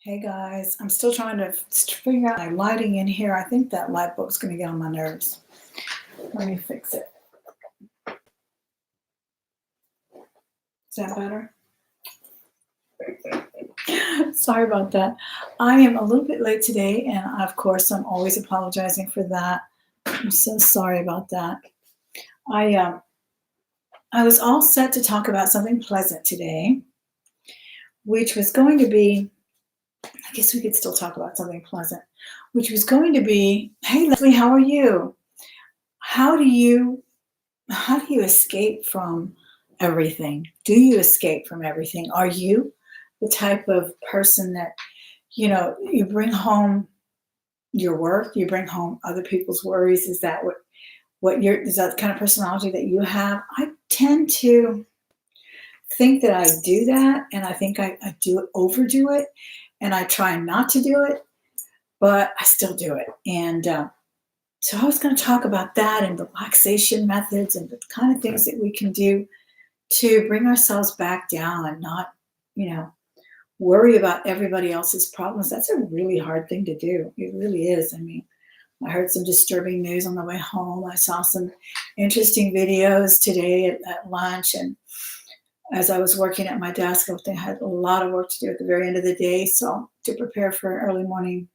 Hey guys, I'm still trying to figure out my lighting in here. I think that light bulb's going to get on my nerves. Let me fix it. Is that better? Sorry about that. I am a little bit late today, and of course, I'm always apologizing for that. I'm so sorry about that. I um, I was all set to talk about something pleasant today, which was going to be. I guess we could still talk about something pleasant, which was going to be, hey Leslie, how are you? How do you how do you escape from everything? Do you escape from everything? Are you the type of person that, you bring home your work, you bring home other people's worries? Is that is that the kind of personality that you have? I tend to think that I do that, and I think I do overdo it, and I try not to do it, but I still do it. And so I was going to talk about that and relaxation methods and the kind of things that we can do to bring ourselves back down and not, you know, worry about everybody else's problems. That's a really hard thing to do. It really is. I mean, I heard some disturbing news on the way home. I saw some interesting videos today at lunch. And as I was working at my desk, I had a lot of work to do at the very end of the day. So to prepare for an early morning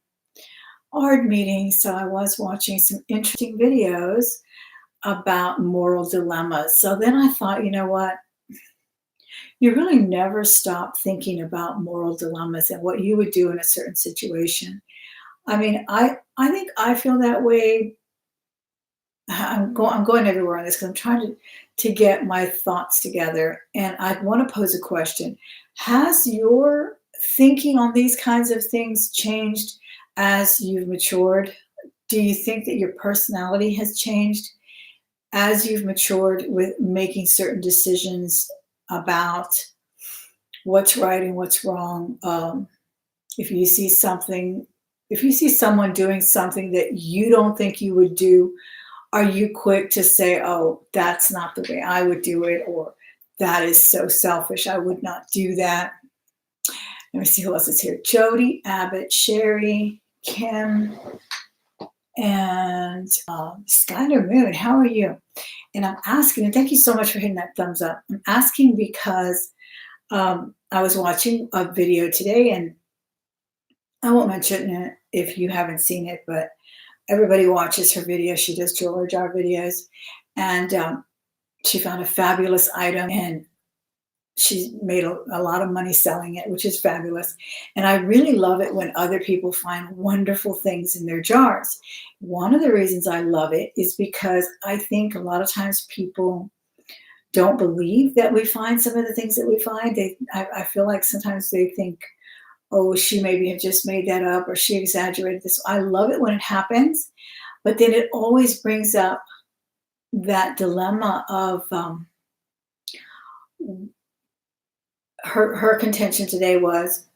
art meeting. So I was watching some interesting videos about moral dilemmas. So then I thought, you know what? You really never stop thinking about moral dilemmas and what you would do in a certain situation. I mean, I think I feel that way. I'm going everywhere on this because I'm trying to get my thoughts together, and I want to pose a question. Has your thinking on these kinds of things changed as you've matured? Do you think that your personality has changed as you've matured with making certain decisions about what's right and what's wrong? If you see something, if you see someone doing something that you don't think you would do, are you quick to say, oh, that's not the way I would do it, or that is so selfish, I would not do that? Let me see who else is here. Jody, Abbott, Sherry, Kim, and Skylar Moon. How are you? And I'm asking, and thank you so much for hitting that thumbs up. I'm asking because I was watching a video today, and I won't mention it if you haven't seen it, but everybody watches her video. She does jewelry jar videos, and she found a fabulous item, and she's made a lot of money selling it, which is fabulous. And I really love it when other people find wonderful things in their jars. One of the reasons I love it is because I think a lot of times people don't believe that we find some of the things that we find. I feel like sometimes they think, oh, she maybe had just made that up or she exaggerated this. I love it when it happens, but then it always brings up that dilemma of her contention today was,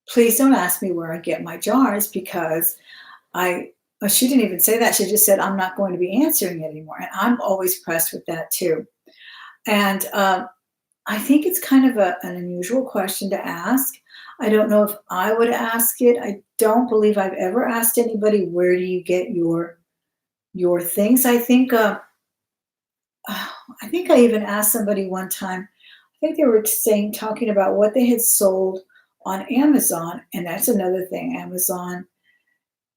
please don't ask me where I get my jars because she didn't even say that. She just said, I'm not going to be answering it anymore. And I'm always pressed with that too. And I think it's kind of an unusual question to ask. I don't know if I would ask it. I don't believe I've ever asked anybody, where do you get your things? I think I even asked somebody one time. I think they were talking about what they had sold on Amazon, and that's another thing. Amazon,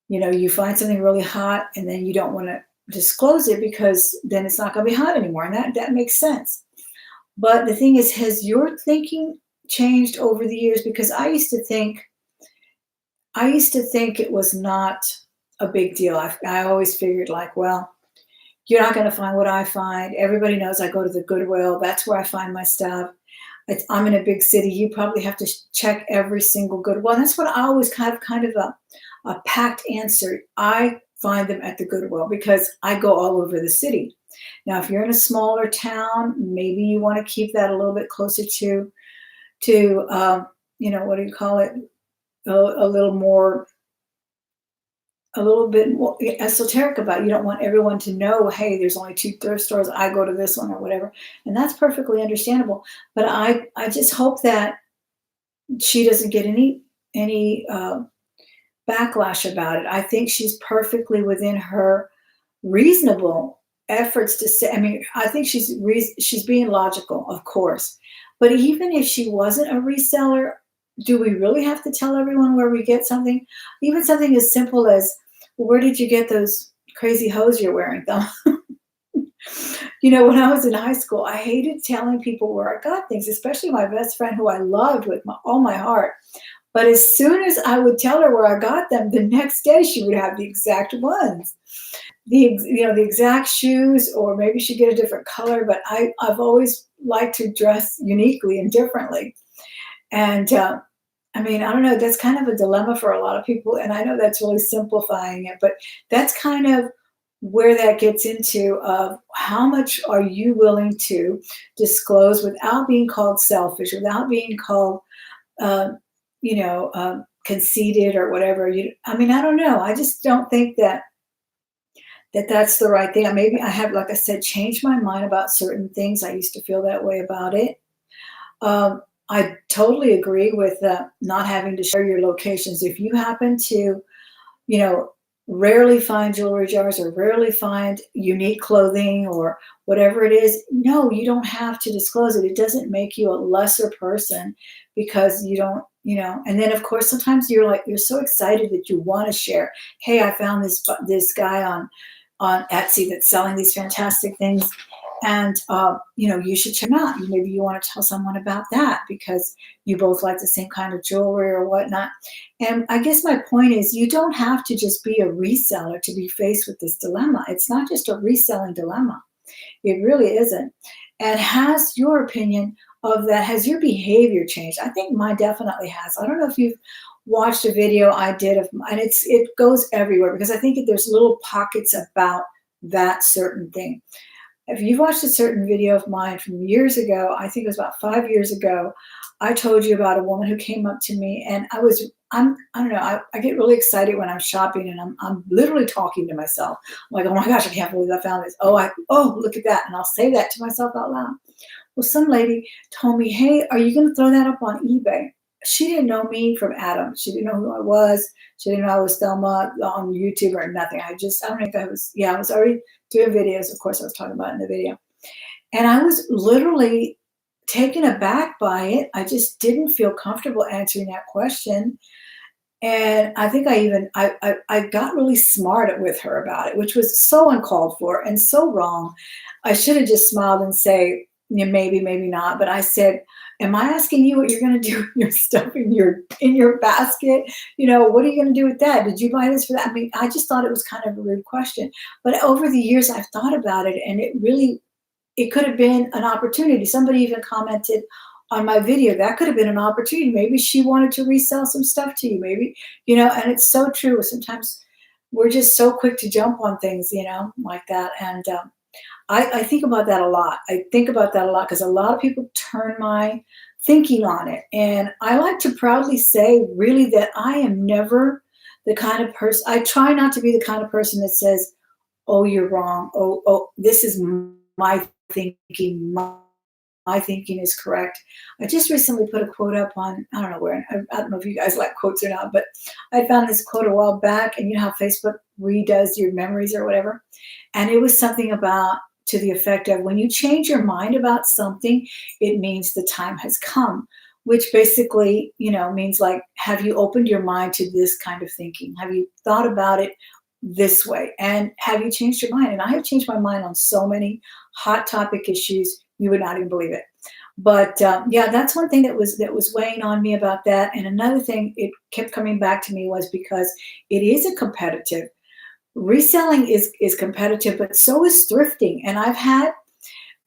you find something really hot, and then you don't want to disclose it because then it's not going to be hot anymore, and that makes sense. But the thing is, has your thinking changed over the years? Because I used to think it was not a big deal. I always figured like, well, you're not going to find what I find. Everybody knows I go to the Goodwill. That's where I find my stuff. I'm in a big city. You probably have to check every single Goodwill. And that's what I always kind of a packed answer. I find them at the Goodwill because I go all over the city. Now, if you're in a smaller town, maybe you want to keep that a little bit closer to what do you call it? A little bit more esoteric about it. You don't want everyone to know, hey, there's only 2 thrift stores. I go to this one or whatever. And that's perfectly understandable. But I just hope that she doesn't get any any backlash about it. I think she's perfectly within her reasonable efforts to say. I mean, I think she's being logical, of course. But even if she wasn't a reseller, do we really have to tell everyone where we get something? Even something as simple as, where did you get those crazy hose you're wearing, though? When I was in high school, I hated telling people where I got things, especially my best friend who I loved with all my heart. But as soon as I would tell her where I got them, the next day she would have the exact ones, the exact shoes, or maybe she'd get a different color. But I've always liked to dress uniquely and differently. And I mean, I don't know, that's kind of a dilemma for a lot of people. And I know that's really simplifying it, but that's kind of where that gets into of how much are you willing to disclose without being called selfish, without being called, uh, conceited or whatever. I mean, I don't know. I just don't think that's the right thing. Maybe I have, like I said, changed my mind about certain things. I used to feel that way about it. I totally agree with not having to share your locations. If you happen to, you know, rarely find jewelry jars or rarely find unique clothing or whatever it is, no, you don't have to disclose it. It doesn't make you a lesser person because you don't, and then of course sometimes you're so excited that you want to share. Hey, I found this guy on Etsy that's selling these fantastic things, and you should check them out. Maybe you want to tell someone about that because you both like the same kind of jewelry or whatnot. And I guess my point is, you don't have to just be a reseller to be faced with this dilemma. It's not just a reselling dilemma. It really isn't. And has your opinion of that, has your behavior changed? I think mine definitely has. I don't know if you've watched a video I did and it goes everywhere because I think there's little pockets about that certain thing. If you've watched a certain video of mine from years ago, I think it was about 5 years ago, I told you about a woman who came up to me, and I don't know, I get really excited when I'm shopping and I'm literally talking to myself. I'm like, oh my gosh, I can't believe I found this. Oh, look at that. And I'll say that to myself out loud. Well, some lady told me, hey, are you going to throw that up on eBay? She didn't know me from Adam. She didn't know who I was. She didn't know I was Thelma on YouTube or nothing. I don't think I was already doing videos. Of course, I was talking about it in the video. And I was literally taken aback by it. I just didn't feel comfortable answering that question. And I think I got really smart with her about it, which was so uncalled for and so wrong. I should have just smiled and say, yeah, maybe, maybe not. But I said, am I asking you what you're going to do with your stuff in your basket? What are you going to do with that? Did you buy this for that? I mean, I just thought it was kind of a rude question. But over the years, I've thought about it, and it could have been an opportunity. Somebody even commented on my video, that could have been an opportunity. Maybe she wanted to resell some stuff to you, maybe, and it's so true. Sometimes we're just so quick to jump on things, like that. And I think about that a lot. I think about that a lot because a lot of people turn my thinking on it. And I like to proudly say, really, that I am never the kind of person, I try not to be the kind of person that says, oh, you're wrong. Oh, this is my thinking. My thinking is correct. I just recently put a quote up on, I don't know where, I don't know if you guys like quotes or not, but I found this quote a while back, and you know how Facebook redoes your memories or whatever. And it was something to the effect of, when you change your mind about something, it means the time has come, which basically, means like, have you opened your mind to this kind of thinking? Have you thought about it this way? And have you changed your mind? And I have changed my mind on so many hot topic issues, you would not even believe it. But yeah, that's one thing that was weighing on me about that. And another thing it kept coming back to me was because it is a competitive. Reselling is competitive, but so is thrifting. And I've had,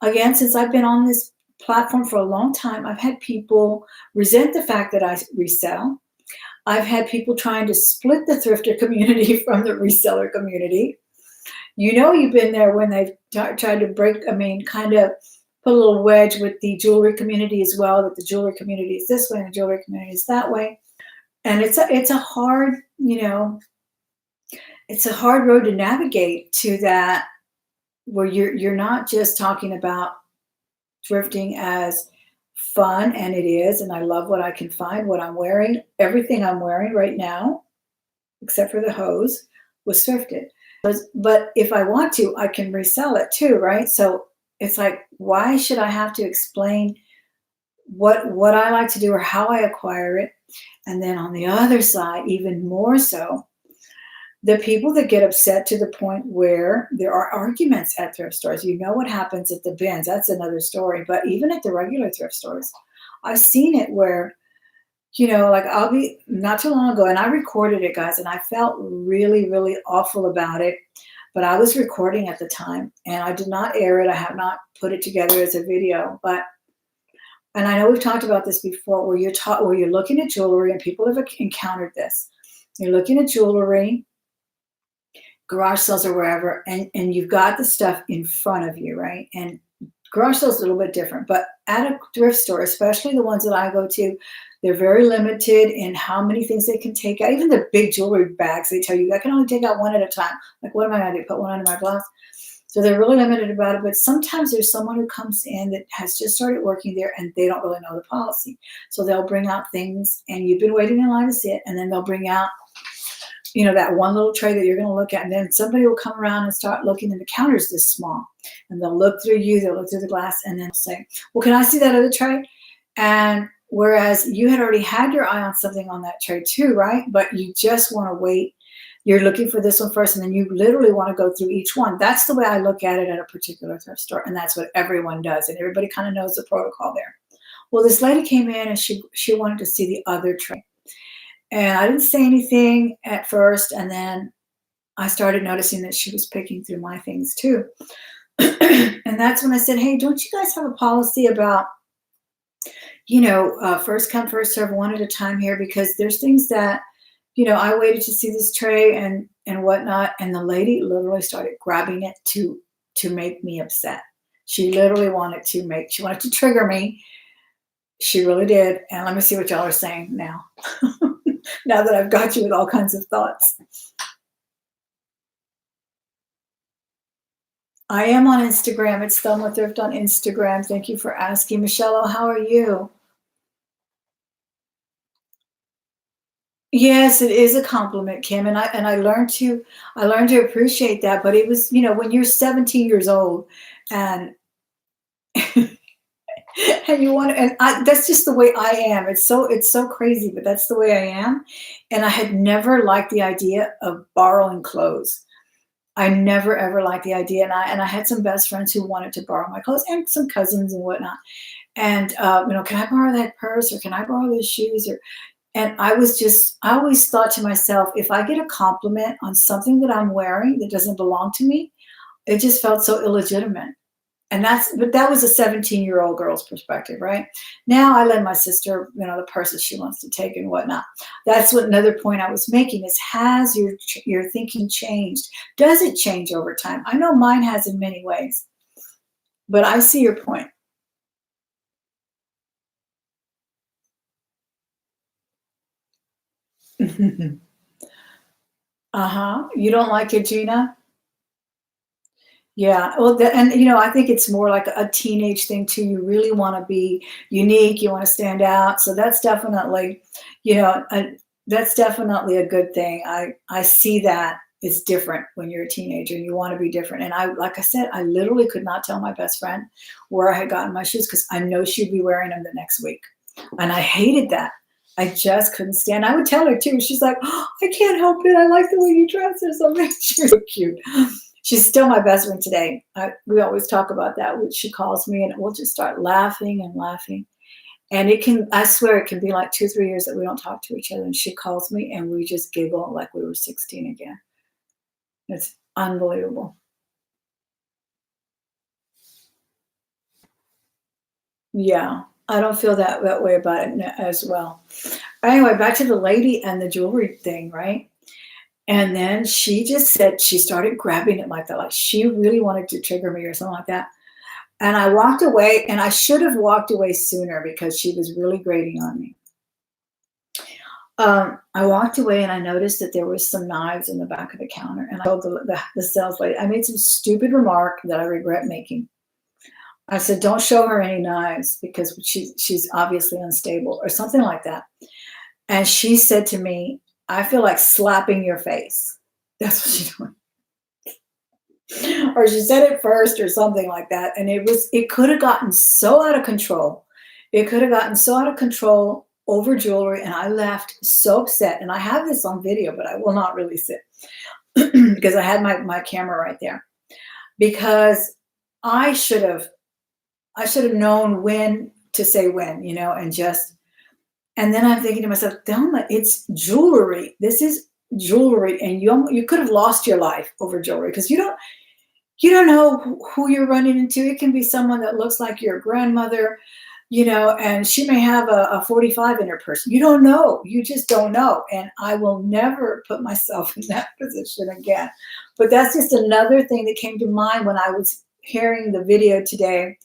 again, since I've been on this platform for a long time, I've had people resent the fact that I resell. I've had people trying to split the thrifter community from the reseller community. You've been there when they've tried to kind of put a little wedge with the jewelry community as well, that the jewelry community is this way and the jewelry community is that way. And it's a hard, it's a hard road to navigate to that, where you're not just talking about thrifting as fun, and it is, and I love what I can find, what I'm wearing. Everything I'm wearing right now, except for the hose, was thrifted. But if I want to, I can resell it too, right? So it's like, why should I have to explain what I like to do or how I acquire it? And then on the other side, even more so, the people that get upset to the point where there are arguments at thrift stores. You know what happens at the bins. That's another story. But even at the regular thrift stores, I've seen it where, like I'll be not too long ago, and I recorded it, guys, and I felt really, really awful about it. But I was recording at the time and I did not air it. I have not put it together as a video, and I know we've talked about this before, where you're looking at jewelry, and people have encountered this. You're looking at jewelry, garage sales or wherever, and you've got the stuff in front of you, right? And garage sales is a little bit different, but at a thrift store, especially the ones that I go to, they're very limited in how many things they can take out. Even the big jewelry bags, they tell you, I can only take out one at a time. Like, what am I going to do? Put one under my blouse? So they're really limited about it. But sometimes there's someone who comes in that has just started working there and they don't really know the policy. So they'll bring out things and you've been waiting in line to see it. And then they'll bring out, that one little tray that you're going to look at. And then somebody will come around and start looking, and the counter's this small. And they'll look through you, they'll look through the glass, and then say, well, can I see that other tray? And whereas you had already had your eye on something on that tray too, right? But you just want to wait. You're looking for this one first, and then you literally want to go through each one. That's the way I look at it at a particular thrift store, and that's what everyone does, and everybody kind of knows the protocol there. Well, this lady came in, and she wanted to see the other tray. And I didn't say anything at first, and then I started noticing that she was picking through my things too. And that's when I said, hey, don't you guys have a policy about, first come, first serve, one at a time here? Because there's things that, I waited to see this tray and whatnot. And the lady literally started grabbing it to make me upset. She literally she wanted to trigger me. She really did. And let me see what y'all are saying now. Now that I've got you with all kinds of thoughts. I am on Instagram. It's Thelma Thrift on Instagram. Thank you for asking. Michelle, how are you? Yes, it is a compliment, Kim, and I learned to appreciate that. But it was, when you're 17 years old, and and you want, that's just the way I am. It's so crazy, but that's the way I am. And I had never liked the idea of borrowing clothes. I never ever liked the idea, and I had some best friends who wanted to borrow my clothes, and some cousins and whatnot. And can I borrow that purse, or can I borrow those shoes, and I always thought to myself, if I get a compliment on something that I'm wearing that doesn't belong to me, it just felt so illegitimate. But that was a 17-year-old girl's perspective, right? Now I lend my sister, the purses she wants to take and whatnot. That's what another point I was making is, has your thinking changed? Does it change over time? I know mine has in many ways, but I see your point. Uh-huh. You don't like it, Gina? Yeah, well, I think it's more like a teenage thing too. You really want to be unique. You want to stand out. So you know, uh, that's definitely a good thing. I see that it's different when you're a teenager and you want to be different. And like I said, I literally could not tell my best friend where I had gotten my shoes because I know she'd be wearing them the next week, and I hated that. I just couldn't stand. I would tell her too. She's like, oh, I can't help it. I like the way you dress or something. She's so cute. She's still my best friend today. We always talk about that. She calls me and we'll just start laughing and laughing. And I swear it can be like 2-3 years that we don't talk to each other. And she calls me and we just giggle like we were 16 again. It's unbelievable. Yeah, I don't feel that way about it as well. Anyway, back to the lady and the jewelry thing, right? And then she just said she started grabbing it like that, like she really wanted to trigger me or something like that. And I walked away, and I should have walked away sooner because she was really grating on me. I walked away and I noticed that there was some knives in the back of the counter. And I told the sales lady, I made some stupid remark that I regret making. I said, don't show her any knives because she's obviously unstable or something like that. And she said to me, I feel like slapping your face. That's what she told me. Or she said it first or something like that. And it could have gotten so out of control. It could have gotten so out of control over jewelry. And I left so upset. And I have this on video, but I will not release it because I had my camera right there. Because I should have known when to say when, and then I'm thinking to myself, Thelma, it's jewelry. This is jewelry. And you could have lost your life over jewelry because you don't know who you're running into. It can be someone that looks like your grandmother, and she may have a 45 in her purse. You don't know. You just don't know. And I will never put myself in that position again. But that's just another thing that came to mind when I was hearing the video today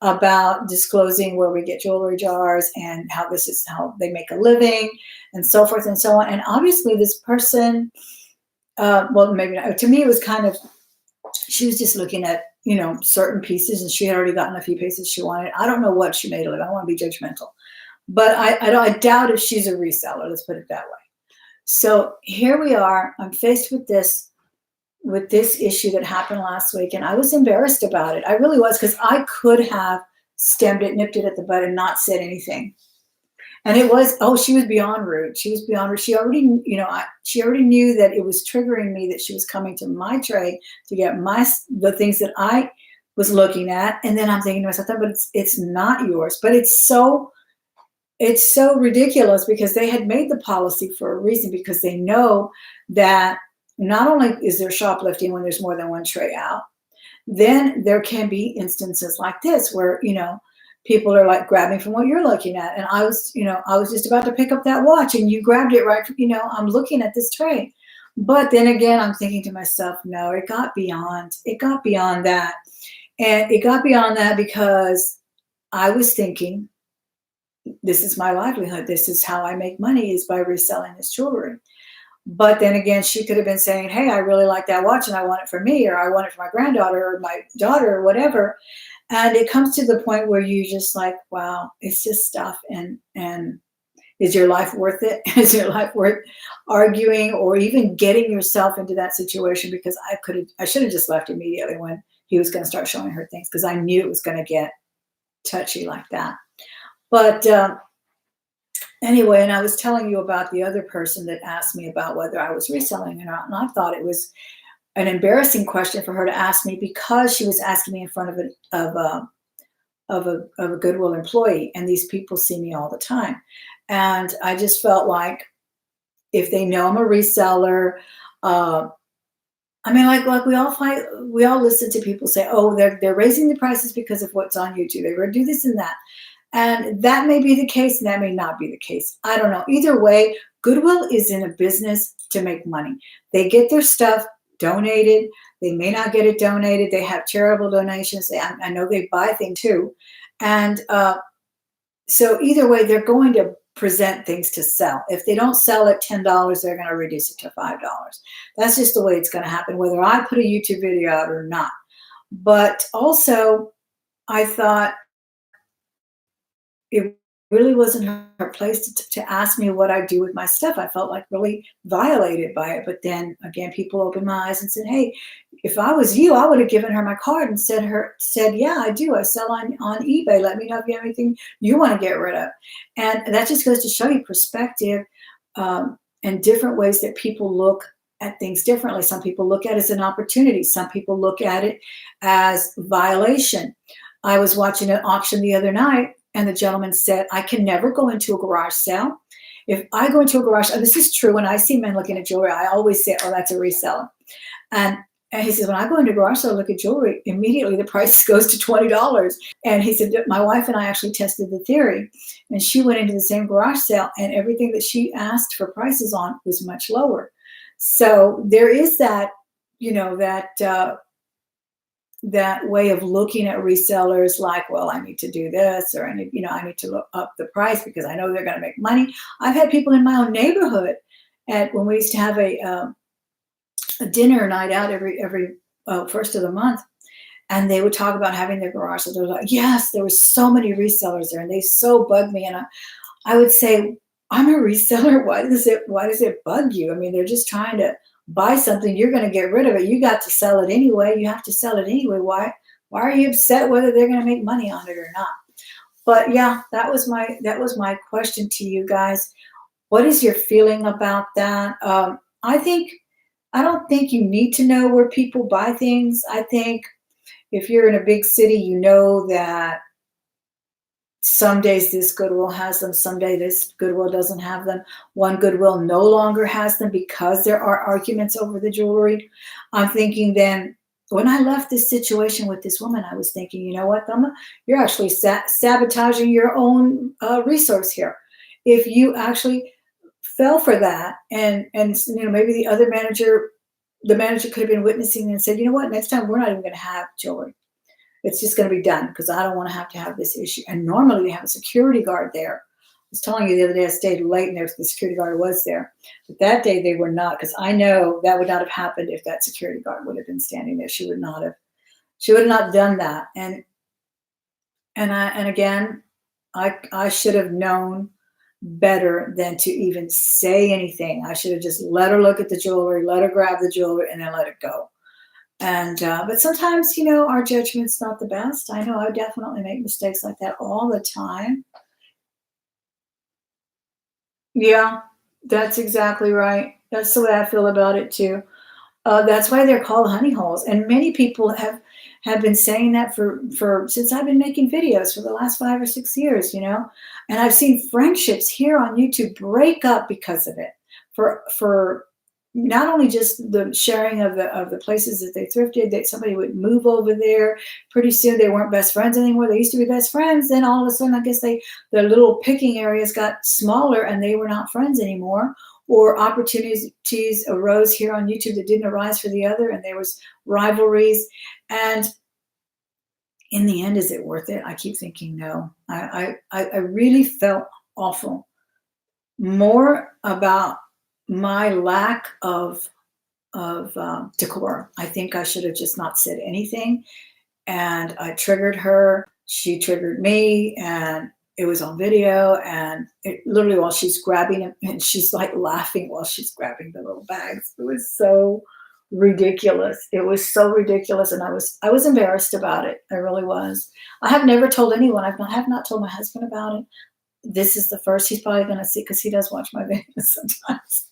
about disclosing where we get jewelry jars and how this is how they make a living and so forth and so on. And obviously this person, well, maybe not, to me, it was kind of, she was just looking at, certain pieces, and she had already gotten a few pieces she wanted. I don't know what she made of it. I don't want to be judgmental, but I doubt if she's a reseller. Let's put it that way. So here we are. I'm faced with this issue that happened last week, and I was embarrassed about it. I really was, because I could have stemmed it, nipped it at the bud, and not said anything. And it was, she was beyond rude. She was beyond rude. She already, she already knew that it was triggering me that she was coming to my tray to get the things that I was looking at. And then I'm thinking to myself, but it's not yours. But it's so ridiculous, because they had made the policy for a reason, because they know that not only is there shoplifting when there's more than one tray out, then there can be instances like this where, people are like grabbing from what you're looking at. And I was just about to pick up that watch and you grabbed it right, I'm looking at this tray. But then again, I'm thinking to myself, no, it got beyond that. And it got beyond that because I was thinking, this is my livelihood. This is how I make money, is by reselling this jewelry. But then again, she could have been saying, hey, I really like that watch and I want it for me, or I want it for my granddaughter or my daughter or whatever. And it comes to the point where you just like, wow, it's just stuff. And is your life worth it? Is your life worth arguing or even getting yourself into that situation? Because I should have just left immediately when he was going to start showing her things, because I knew it was going to get touchy like that. But anyway, and I was telling you about the other person that asked me about whether I was reselling or not. And I thought it was an embarrassing question for her to ask me, because she was asking me in front of a Goodwill employee, and these people see me all the time. And I just felt like, if they know I'm a reseller, like we all listen to people say, oh, they're raising the prices because of what's on YouTube. They're going to do this and that. And that may be the case, and that may not be the case. I don't know. Either way, Goodwill is in a business to make money. They get their stuff donated. They may not get it donated. They have charitable donations. I know they buy things too. And so either way, they're going to present things to sell. If they don't sell at $10, they're going to reduce it to $5. That's just the way it's going to happen, whether I put a YouTube video out or not. But also, I thought it really wasn't her place to ask me what I do with my stuff. I felt like really violated by it. But then again, people opened my eyes and said, hey, if I was you, I would have given her my card and said, yeah, I do. I sell on eBay. Let me know if you have anything you want to get rid of. And that just goes to show you perspective and different ways that people look at things differently. Some people look at it as an opportunity. Some people look at it as violation. I was watching an auction the other night, and the gentleman said, I can never go into a garage sale. If I go into a garage, and this is true, when I see men looking at jewelry, I always say, oh, that's a reseller. And he says, when I go into a garage sale, look at jewelry, immediately the price goes to $20. And he said, my wife and I actually tested the theory, and she went into the same garage sale, and everything that she asked for prices on was much lower. So there is that, that way of looking at resellers, like, well, I need to do this, or I need to look up the price because I know they're going to make money. I've had people in my own neighborhood when we used to have a dinner night out every first of the month, and they would talk about having their garage. So they're like, yes, there were so many resellers there, and they so bugged me. And I would say, I'm a reseller. Why does it bug you? I mean, they're just trying to buy something. You're going to get rid of it. You got to sell it anyway. You have to sell it anyway. Why are you upset whether they're going to make money on it or not? But yeah, that was my question to you guys. What is your feeling about that? I think I don't think you need to know where people buy things. I think if you're in a big city, you know that some days this Goodwill has them, some day this Goodwill doesn't have them. One Goodwill no longer has them because there are arguments over the jewelry. I'm thinking then, when I left this situation with this woman, I was thinking, you know what, Thelma, you're actually sabotaging your own resource here. If you actually fell for that, and maybe the manager could have been witnessing and said, you know what, next time we're not even going to have jewelry. It's just going to be done because I don't want to have this issue. And normally they have a security guard there. I was telling you the other day I stayed late and the security guard was there. But that day they were not, because I know that would not have happened if that security guard would have been standing there. She would have not done that. And again, I should have known better than to even say anything. I should have just let her look at the jewelry, let her grab the jewelry, and then let it go. And but sometimes, our judgment's not the best. I know I definitely make mistakes like that all the time. Yeah, that's exactly right. That's the way I feel about it too. That's why they're called honey holes. And many people have been saying that for since I've been making videos for the last 5 or 6 years. And I've seen friendships here on YouTube break up because of it. For not only just the sharing of the places that they thrifted, that somebody would move over there. Pretty soon they weren't best friends anymore. They used to be best friends. Then all of a sudden, I guess their little picking areas got smaller and they were not friends anymore. Or opportunities arose here on YouTube that didn't arise for the other, and there was rivalries. And in the end, is it worth it? I keep thinking no. I really felt awful. More about my lack of decorum. I think I should have just not said anything, and I triggered her. She triggered me, and it was on video. And it literally, while she's grabbing it, and she's like laughing while she's grabbing the little bags. It was so ridiculous. It was so ridiculous, and I was embarrassed about it. I really was. I have never told anyone. I have not told my husband about it. This is the first he's probably going to see, because he does watch my videos sometimes.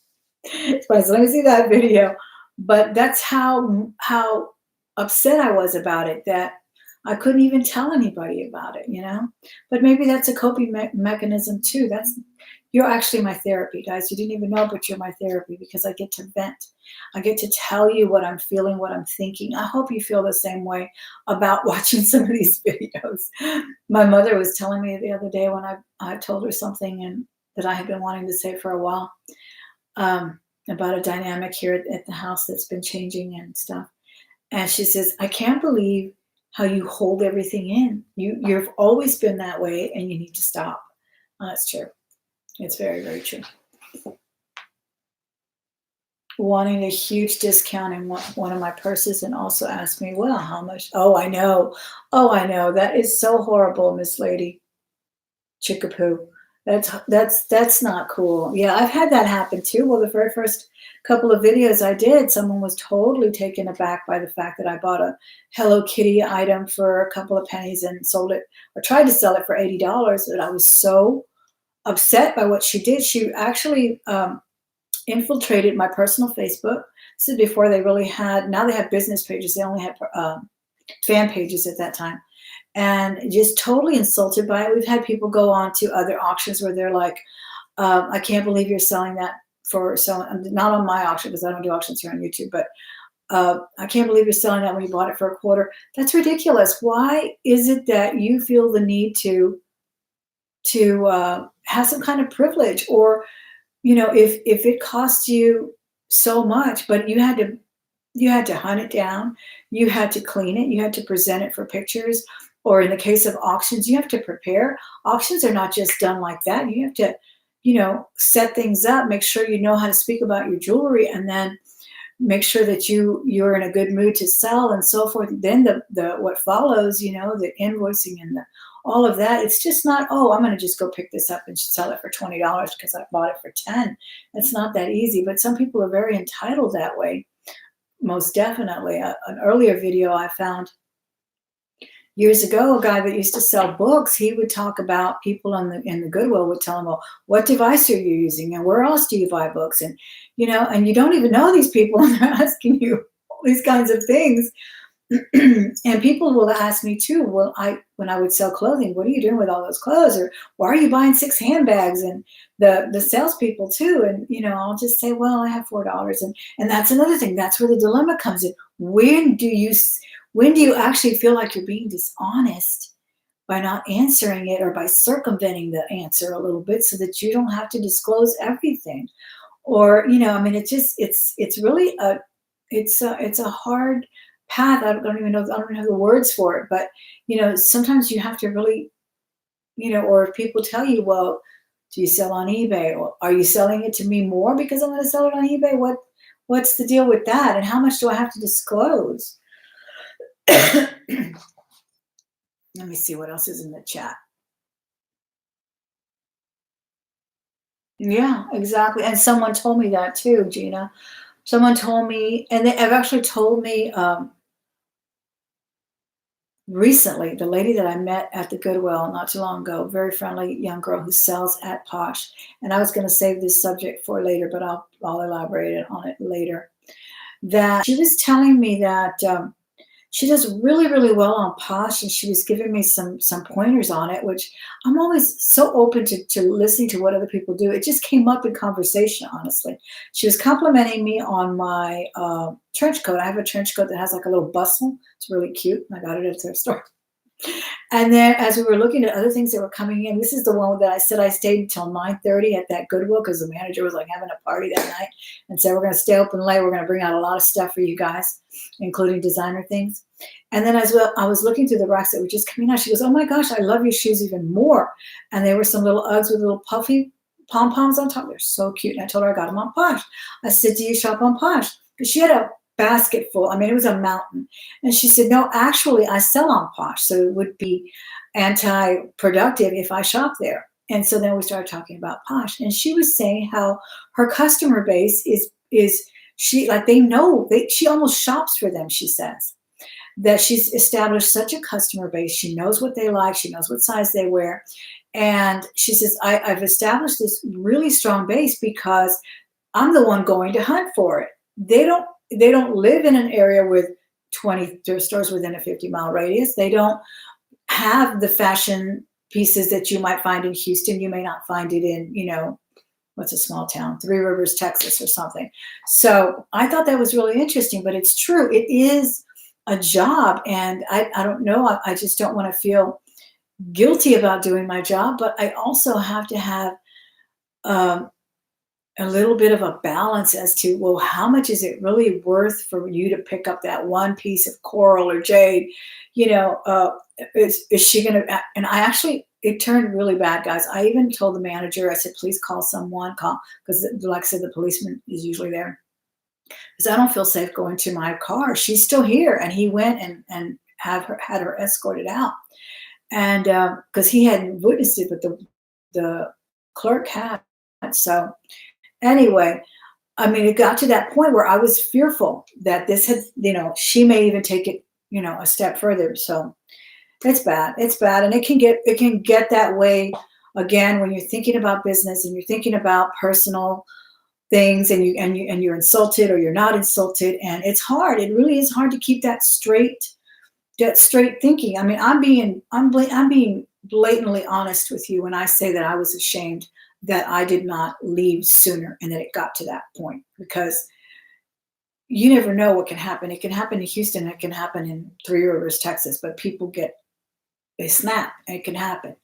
But let me see that video. But that's how upset I was about it, that I couldn't even tell anybody about it. But maybe that's a coping mechanism too. You're actually my therapy, guys. You didn't even know, but you're my therapy, because I get to vent. I get to tell you what I'm feeling, what I'm thinking. I hope you feel the same way about watching some of these videos. My mother was telling me the other day when I told her something and that I had been wanting to say for a while. About a dynamic here at the house that's been changing and stuff. And she says, I can't believe how you hold everything in. You've always been that way, and you need to stop. That's true. It's very, very true. Wanting a huge discount in one of my purses, and also asked me, well, how much? Oh, I know. That is so horrible, Miss Lady Chickapoo. That's not cool. Yeah, I've had that happen too. Well, the very first couple of videos I did, someone was totally taken aback by the fact that I bought a Hello Kitty item for a couple of pennies and sold it, or tried to sell it for $80. And I was so upset by what she did. She actually infiltrated my personal Facebook. This is before they really had. Now they have business pages. They only had fan pages at that time. And just totally insulted by it. We've had people go on to other auctions where they're like, I can't believe you're selling that for not on my auction, because I don't do auctions here on YouTube, but I can't believe you're selling that when you bought it for $1. That's ridiculous. Why is it that you feel the need to have some kind of privilege? Or, if it costs you so much, but you had to hunt it down, you had to clean it, you had to present it for pictures. Or in the case of auctions, you have to prepare. Auctions are not just done like that. You have to, set things up, make sure you know how to speak about your jewelry, and then make sure that you're in a good mood to sell and so forth. Then the what follows, the invoicing and the all of that, it's just not, oh, I'm going to just go pick this up and sell it for $20 because I bought it for 10. It's not that easy, but some people are very entitled that way. Most definitely. An earlier video I found years ago, a guy that used to sell books, he would talk about people in the Goodwill would tell him, well, what device are you using and where else do you buy books? And, and you don't even know these people and they're asking you all these kinds of things. And people will ask me too, well, when I would sell clothing, what are you doing with all those clothes? Or why are you buying 6 handbags? And the salespeople too. And, I'll just say, well, I have $4. And that's another thing. That's where the dilemma comes in. When do you actually feel like you're being dishonest by not answering it or by circumventing the answer a little bit so that you don't have to disclose everything? Or, it's really it's a hard path. I don't even know, I don't have the words for it, but, sometimes you have to really, or if people tell you, well, do you sell on eBay? Or are you selling it to me more because I'm going to sell it on eBay? What's the deal with that? And how much do I have to disclose? Let me see what else is in the chat. Yeah, exactly. And someone told me that too, Gina. Someone told me, and they have actually told me recently, the lady that I met at the Goodwill not too long ago, very friendly young girl who sells at Posh. And I was going to save this subject for later, but I'll elaborate on it later. That she was telling me that she does really, really well on Posh, and she was giving me some pointers on it, which I'm always so open to listening to what other people do. It just came up in conversation, honestly. She was complimenting me on my trench coat. I have a trench coat that has like a little bustle. It's really cute. I got it at a thrift store. And then as we were looking at other things that were coming in, this is the one that I said I stayed until 9:30 at that Goodwill because the manager was like having a party that night and said, we're going to stay open late. We're going to bring out a lot of stuff for you guys, including designer things. And then as well, I was looking through the racks that were just coming out. She goes, oh my gosh, I love your shoes even more. And they were some little Uggs with little puffy pom-poms on top. They're so cute. And I told her I got them on Posh. I said, do you shop on Posh? Because she had a basket full. I mean, it was a mountain. And she said, no, actually, I sell on Posh. So it would be anti-productive if I shop there. And so then we started talking about Posh. And she was saying how her customer base is she, like, they know, she almost shops for them, she says. That she's established such a customer base. She knows what they like. She knows what size they wear. And she says, I've established this really strong base because I'm the one going to hunt for it. They don't live in an area with 20 thrift stores within a 50-mile radius. They don't have the fashion pieces that you might find in Houston. You may not find it in, what's a small town, Three Rivers, Texas or something. So I thought that was really interesting, but it's true. It is a job. And I don't know. I just don't want to feel guilty about doing my job, but I also have to have a little bit of a balance as to, well, how much is it really worth for you to pick up that one piece of coral or jade? Is she going to, and I actually, it turned really bad, guys. I even told the manager, I said, please call someone, because like I said, the policeman is usually there. Because I don't feel safe going to my car. She's still here. And he went and had her escorted out. And because he hadn't witnessed it, but the clerk had. So anyway, I mean, it got to that point where I was fearful that this had, she may even take it, a step further. So it's bad. It's bad. And it can get that way again when you're thinking about business and you're thinking about personal things and you're insulted or you're not insulted. And it's hard. It really is hard to keep that straight thinking. I mean, I'm being blatantly honest with you when I say that I was ashamed that I did not leave sooner and that it got to that point, because you never know what can happen. It can happen in Houston. It can happen in Three Rivers, Texas, but people they snap and it can happen.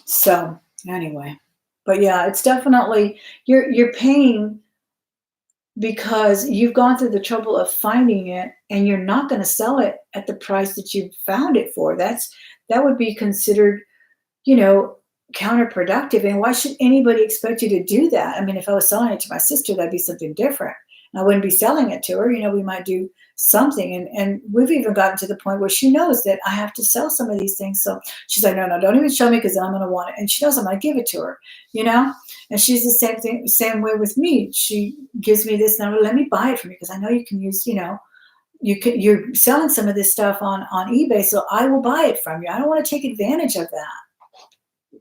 So anyway, but yeah, it's definitely, you're paying because you've gone through the trouble of finding it and you're not going to sell it at the price that you found it for. That would be considered, counterproductive. And why should anybody expect you to do that? I mean, if I was selling it to my sister, that'd be something different. I wouldn't be selling it to her. We might do something. And we've even gotten to the point where she knows that I have to sell some of these things. So she's like, no, no, don't even show me because then I'm going to want it. And she knows I'm going to give it to her, you know? And she's the same thing, same way with me. She gives me this now. Let me buy it from you because I know you can use, you're selling some of this stuff on eBay, so I will buy it from you. I don't want to take advantage of that.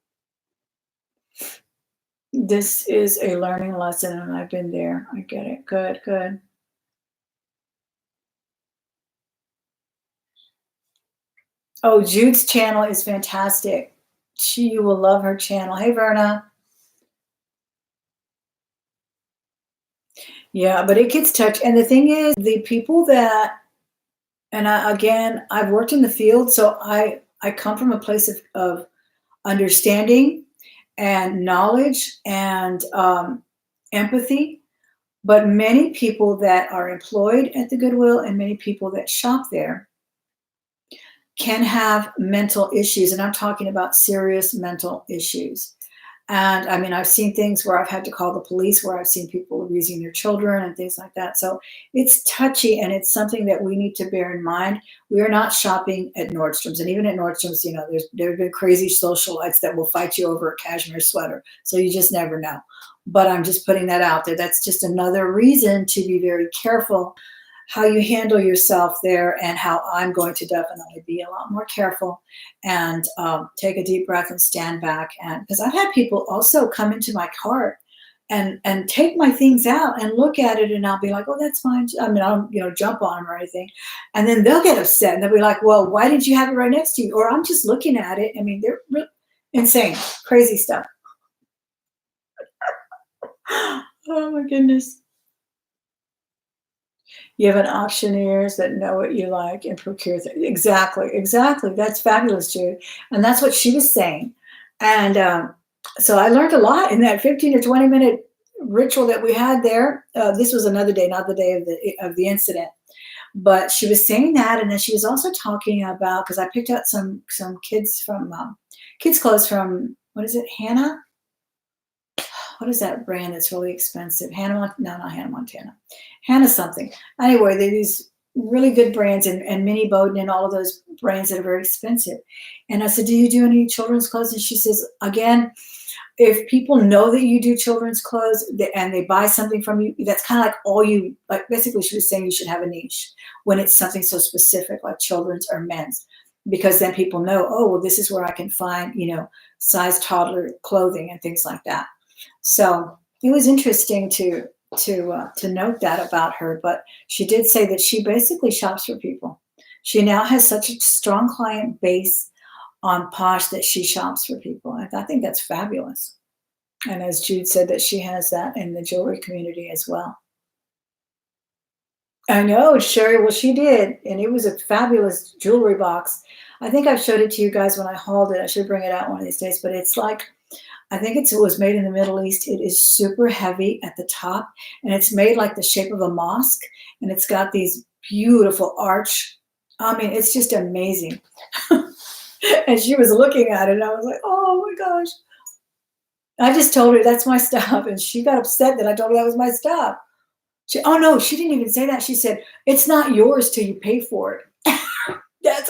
This is a learning lesson, and I've been there. I get it. Good, good. Oh, Jude's channel is fantastic. You will love her channel. Hey, Verna. Yeah, but it gets touched. And the thing is, the people that, and again, I've worked in the field, so I come from a place of understanding and knowledge and empathy. But many people that are employed at the Goodwill and many people that shop there can have mental issues. And I'm talking about serious mental issues. And I mean, I've seen things where I've had to call the police, where I've seen people abusing their children and things like that. So it's touchy, and it's something that we need to bear in mind. We are not shopping at Nordstrom's, and even at Nordstrom's, there have been crazy socialites that will fight you over a cashmere sweater. So you just never know. But I'm just putting that out there. That's just another reason to be very careful how you handle yourself there, and how I'm going to definitely be a lot more careful and take a deep breath and stand back. And because I've had people also come into my cart and take my things out and look at it, and I'll be like, oh, that's fine. I mean, I don't jump on them or anything, and then they'll get upset and they'll be like, well, why did you have it right next to you? Or I'm just looking at it. I mean, they're insane, crazy stuff. Oh my goodness. You have an auctioneers that know what you like and procure things. Exactly, exactly. That's fabulous, Jude. And that's what she was saying. And so I learned a lot in that 15 or 20-minute ritual that we had there. This was another day, not the day of the incident. But she was saying that, and then she was also talking about, because I picked out some kids from kids clothes from, what is it, Hannah? What is that brand that's really expensive? No, not Hannah Montana. Hannah something. Anyway, they these really good brands, and Minnie Bowden and all of those brands that are very expensive. And I said, do you do any children's clothes? And she says, again, if people know that you do children's clothes and they buy something from you, that's kind of like all you, like basically she was saying you should have a niche when it's something so specific like children's or men's, because then people know, oh, well, this is where I can find, size toddler clothing and things like that. So it was interesting to note that about her. But she did say that she basically shops for people. She now has such a strong client base on Posh that she shops for people. I think that's fabulous. And as Jude said, that she has that in the jewelry community as well. I know, Sherry. Well, she did, and it was a fabulous jewelry box. I think I've showed it to you guys when I hauled it. I should bring it out one of these days. But it's like, I think it was made in the Middle East. It is super heavy at the top, and it's made like the shape of a mosque, and it's got these beautiful arch. I mean, it's just amazing. And she was looking at it, and I was like, oh my gosh. I just told her that's my stuff, and she got upset that I told her that was my stuff. Oh no, she didn't even say that. She said, it's not yours till you pay for it. That's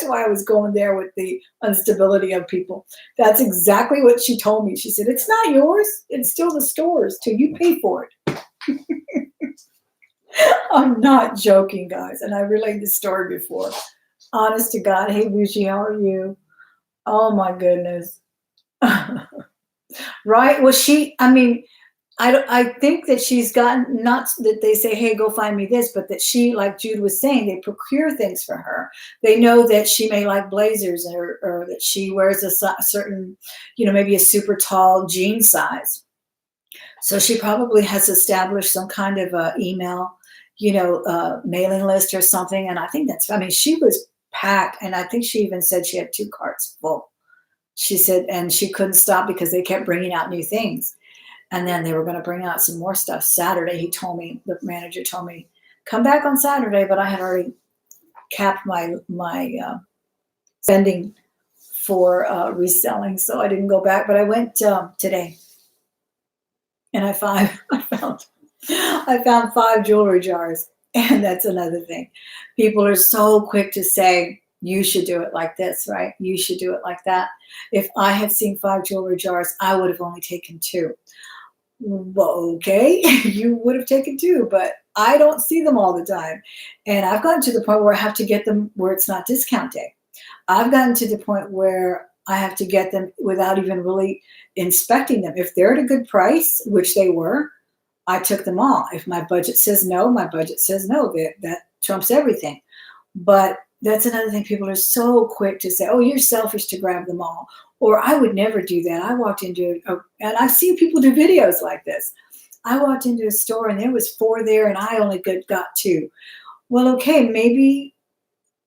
why I was going there with the instability of people. That's exactly what she told me. She said, it's not yours. It's still the store's till you pay for it. I'm not joking, guys. And I relayed this story before. Honest to God. Hey, Bushi, how are you? Oh my goodness. Right? Well, I think that she's gotten, not that they say, hey, go find me this, but that she, like Jude was saying, they procure things for her. They know that she may like blazers, or that she wears a certain, maybe a super tall jean size. So she probably has established some kind of email, mailing list or something. And I think she was packed. And I think she even said she had 2 carts full. She said, and she couldn't stop because they kept bringing out new things. And then they were going to bring out some more stuff Saturday. The manager told me, come back on Saturday, but I had already capped my spending for reselling, so I didn't go back. But I went today, and I found I found 5 jewelry jars. And that's another thing. People are so quick to say, you should do it like this, right? You should do it like that. If I had seen 5 jewelry jars, I would have only taken 2. Well, okay, you would have taken 2, but I don't see them all the time. And I've gotten to the point where I have to get them where it's not discount day. I've gotten to the point where I have to get them without even really inspecting them. If they're at a good price, which they were, I took them all. If my budget says no, my budget says no. That trumps everything. But that's another thing. People are so quick to say, oh, you're selfish to grab them all. Or I would never do that. I walked into, and I've seen people do videos like this. I walked into a store and there was 4 there and I only got 2. Well, okay, maybe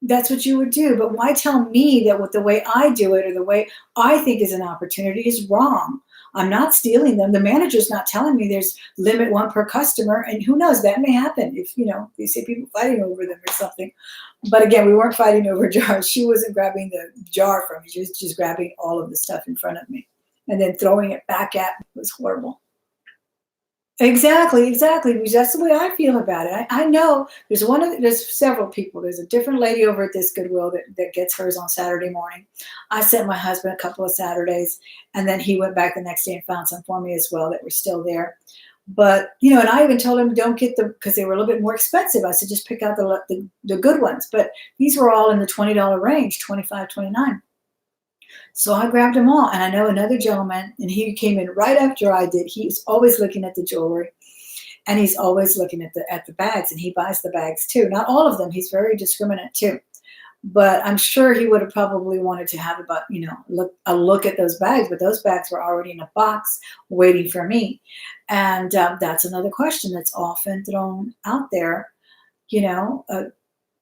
that's what you would do. But why tell me that with the way I do it or the way I think is an opportunity is wrong? I'm not stealing them. The manager's not telling me there's limit 1 per customer. And who knows, that may happen if, you see people fighting over them or something. But again, we weren't fighting over jars. She wasn't grabbing the jar from me. She was just grabbing all of the stuff in front of me and then throwing it back at me. It was horrible. Exactly, exactly. Because that's the way I feel about it. I know there's several people. There's a different lady over at this Goodwill that gets hers on Saturday morning. I sent my husband a couple of Saturdays, and then he went back the next day and found some for me as well that were still there. But and I even told him don't get them because they were a little bit more expensive. I said just pick out the good ones. But these were all in the $20 range, 25, 29. So I grabbed them all. And I know another gentleman, and he came in right after I did. He's always looking at the jewelry and he's always looking at the bags, and he buys the bags too. Not all of them. He's very discriminate too. But I'm sure he would have probably wanted to have about, a look at those bags, but those bags were already in a box waiting for me. And that's another question that's often thrown out there,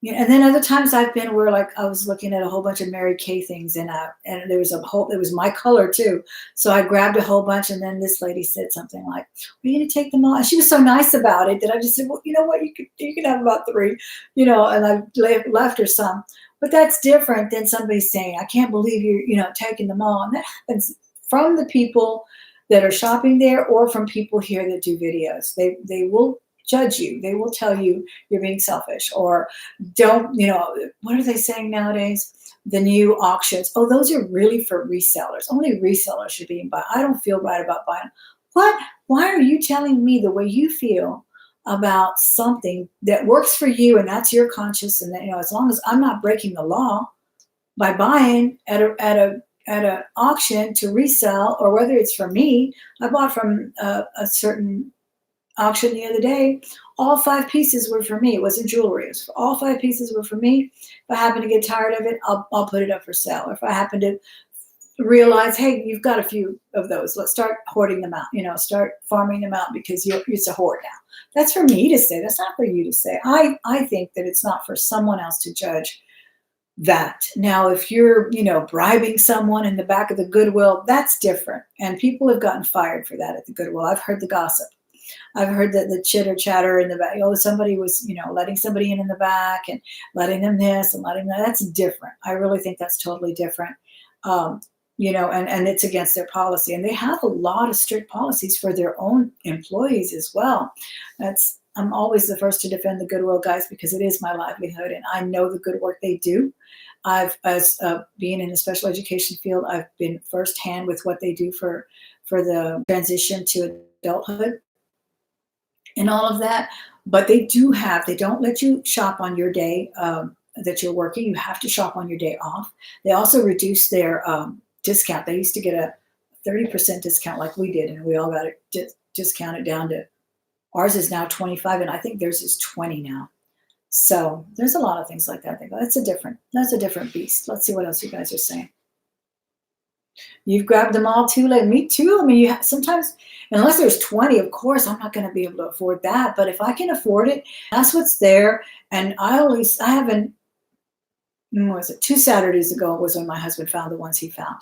and then other times I've been where like I was looking at a whole bunch of Mary Kay things and there was it was my color too. So I grabbed a whole bunch and then this lady said something like, are you gonna take them all? And she was so nice about it that I just said, well, you know what, you can have about 3, and I left her some. But that's different than somebody saying, I can't believe you're, taking them all. And that happens from the people that are shopping there or from people here that do videos. They will judge you. They will tell you you're being selfish or don't, what are they saying nowadays? The new auctions. Oh, those are really for resellers. Only resellers should be buying. I don't feel right about buying. What? Why are you telling me the way you feel about something that works for you and that's your conscience? And that, as long as I'm not breaking the law by buying at an auction to resell, or whether it's for me, I bought from a certain auction the other day. All 5 pieces were for me. It wasn't jewelry. It was all 5 pieces were for me. If I happen to get tired of it, I'll put it up for sale. Or if I happen to realize, hey, you've got a few of those, let's start hoarding them out. Start farming them out because it's a hoard now. That's for me to say. That's not for you to say. I think that it's not for someone else to judge that. Now, if you're, bribing someone in the back of the Goodwill, that's different. And people have gotten fired for that at the Goodwill. I've heard the gossip. I've heard that the chitter chatter in the back. Oh, somebody was, letting somebody in the back and letting them this and letting that. That's different. I really think that's totally different. And it's against their policy. And they have a lot of strict policies for their own employees as well. I'm always the first to defend the Goodwill guys because it is my livelihood and I know the good work they do. As being in the special education field, I've been firsthand with what they do for the transition to adulthood and all of that. But they don't let you shop on your day that you're working. You have to shop on your day off. They also reduce their discount. They used to get a 30% discount like we did, and we all got it discounted down to, ours is now 25, and I think theirs is 20 now. So there's a lot of things like that. That's a different beast. Let's see what else you guys are saying. You've grabbed them all too late. Me too. I mean, sometimes, unless there's 20, of course, I'm not going to be able to afford that. But if I can afford it, that's what's there. And I haven't, what was it, 2 Saturdays ago was when my husband found the ones he found.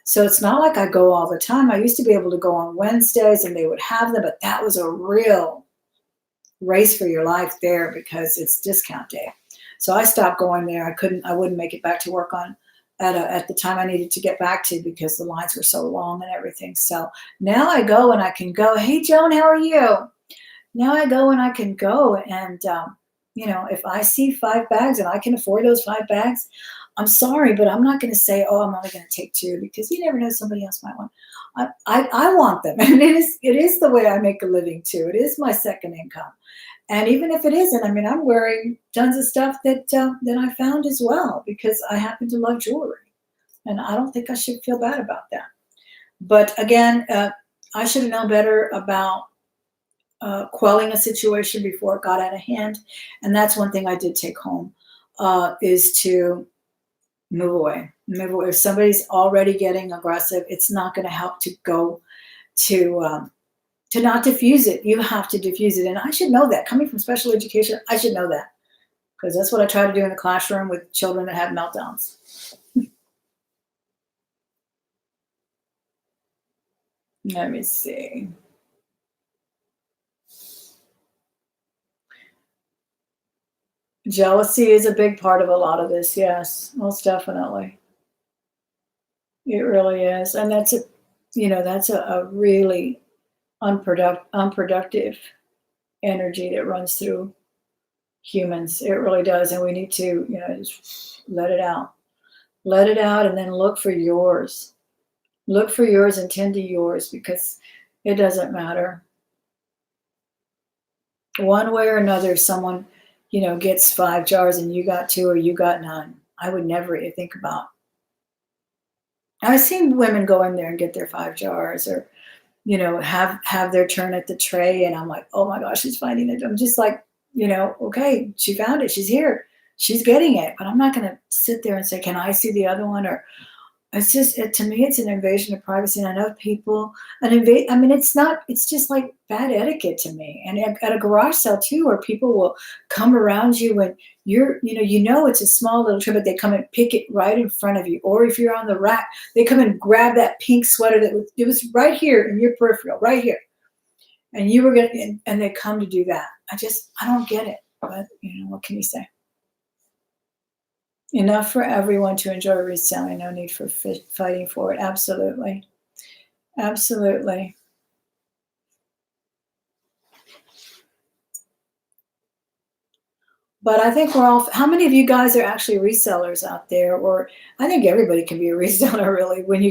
So it's not like I go all the time. I used to be able to go on Wednesdays and they would have them, but that was a real race for your life there because it's discount day. So I stopped going there. I wouldn't make it back to work at the time I needed to get back to because the lines were so long and everything. So now I go and I can go, hey, Joan, how are you? Now I go and I can go and, if I see 5 bags and I can afford those 5 bags, I'm sorry, but I'm not going to say, oh, I'm only going to take two because you never know, somebody else might want. I want them, and it is the way I make a living too. It is my second income, and even if it isn't, I mean, I'm wearing tons of stuff that I found as well because I happen to love jewelry, and I don't think I should feel bad about that. But again, I should have known better about quelling a situation before it got out of hand. And that's one thing I did take home, is to move away. Move away. If somebody's already getting aggressive, it's not going to help to go to not diffuse it. You have to diffuse it. And I should know that. Coming from special education, I should know that because that's what I try to do in the classroom with children that have meltdowns. Let me see. Jealousy is a big part of a lot of this. Yes, most definitely. It really is. And that's a really unproductive energy that runs through humans. It really does. And we need to, just let it out. Let it out and then look for yours. Look for yours and tend to yours because it doesn't matter. One way or another, if someone, gets 5 jars and you got two or you got none, I would never think about. I've seen women go in there and get their 5 jars or, have their turn at the tray. And I'm like, oh my gosh, she's finding it. I'm just like, okay, she found it. She's here. She's getting it. But I'm not going to sit there and say, can I see the other one? Or it's just, to me, it's an invasion of privacy. And I know people, I mean, it's just like bad etiquette to me. And at a garage sale too, where people will come around you when it's a small little trim, but they come and pick it right in front of you. Or if you're on the rack, they come and grab that pink sweater it was right here in your peripheral, right here. And you were and they come to do that. I don't get it. But, what can you say? Enough for everyone to enjoy reselling. No need for fighting for it. Absolutely. Absolutely. But I think how many of you guys are actually resellers out there? Or I think everybody can be a reseller really when